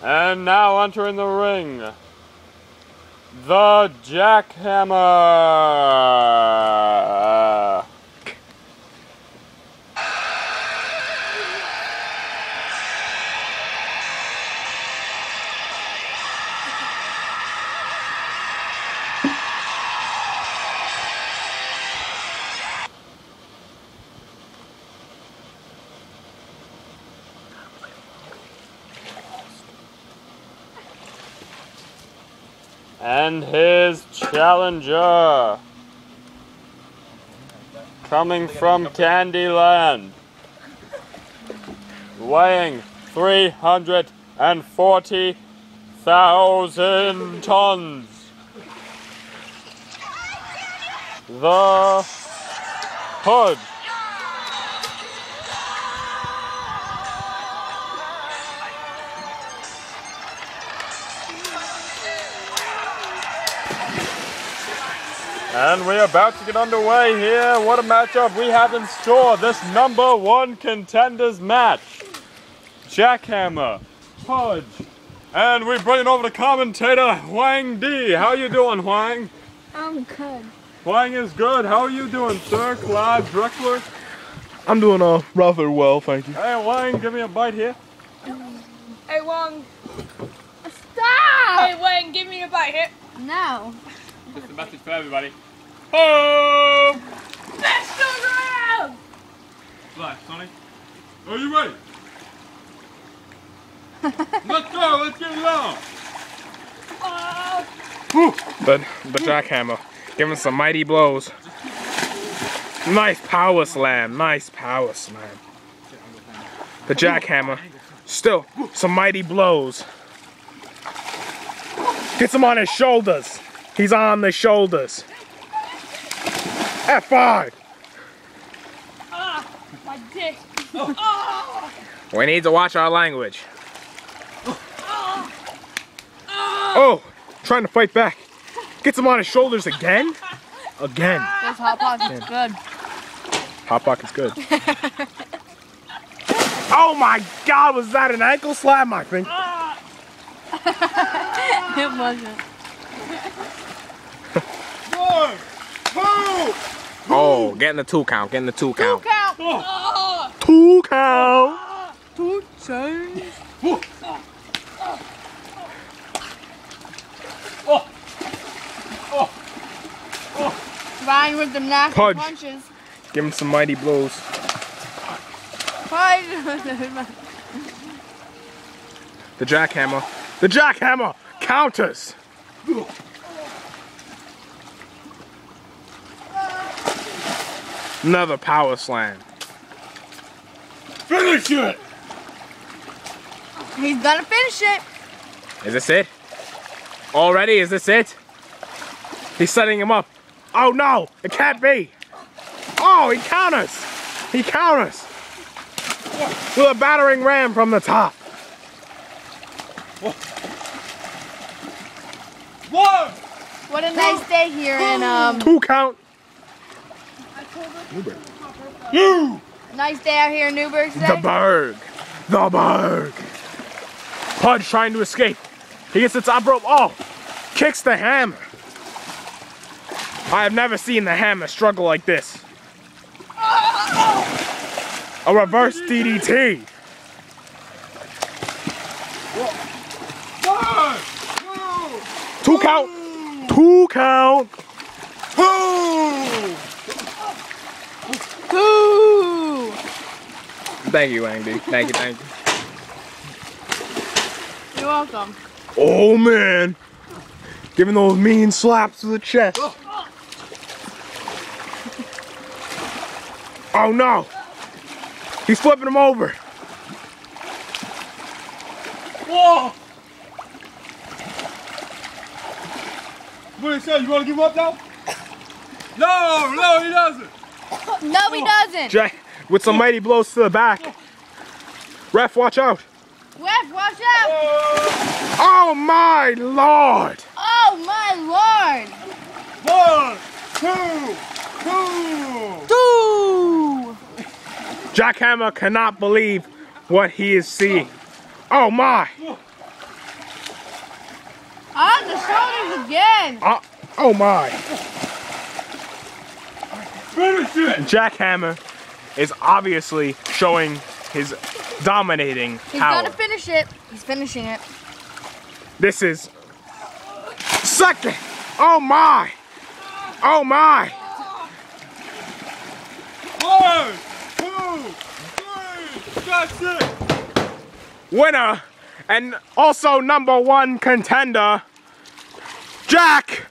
And now entering the ring, the Jackhammer. And his challenger, coming from Candyland, weighing 340,000 tons, the Pudge. And we're about to get underway here. What a matchup we have in store. This #1 contenders match. Jackhammer, Pudge, and we bring it over to commentator Huang D. How you doing, Huang? I'm good. Huang is good. How are you doing, sir? Clive Drexler? I'm doing rather well, thank you. Hey, Huang, give me a bite here. Hey, Wang. Stop! Hey, Wang, give me a bite here. No. Just a message for everybody. Oh! Let's go around! Fly, Sonny. Are you ready? Let's go, let's get it on. The Jackhammer, giving some mighty blows. Nice power slam, nice power slam. The Jackhammer, still some mighty blows. Gets him on his shoulders. He's on the shoulders. F5. My dick. Oh. We need to watch our language. Oh, trying to fight back. Gets him on his shoulders again. Again. This Hot Pocket's good. Hot Pocket's good. Oh my God, was that an ankle slap, I think? It wasn't. 1, 2. Oh, getting the 2 count, getting the 2 count. 2 count. 2 count. 2 chains. Ryan with the nasty Pudge. punches. Give him some mighty blows. Pudge. The Jackhammer. The Jackhammer counters. Another power slam. Finish it! He's gonna finish it. Is this it? Already? Is this it? He's setting him up. Oh no, it can't be. Oh, he counters. He counters. With a battering ram from the top. 1. What a nice day here in 2 count. nice day out here in Newburgh today. The Berg. The Berg. Pudge trying to escape. He gets the top rope. Oh, kicks the hammer. I have never seen the hammer struggle like this. A reverse DDT. 1, 2 count. 2 count. 2. Thank you, Andy. Thank you, thank you. You're welcome. Oh man, giving those mean slaps to the chest. Oh no, he's flipping him over. Whoa! What do you say? You want to give up now? No, no, he doesn't. No, he doesn't. Jack with some mighty blows to the back. Ref, watch out. Ref, watch out. Oh my lord. Oh my lord. 1, 2, 2. 2. Jackhammer cannot believe what he is seeing. Oh my. Ah, the shoulders again. Oh my. Finish it! Jackhammer is obviously showing his dominating He's power. gonna finish it. He's finishing it. This is second. Oh my. Oh my. 1, 2, 3, that's it! Winner and also #1 contender, Jackhammer.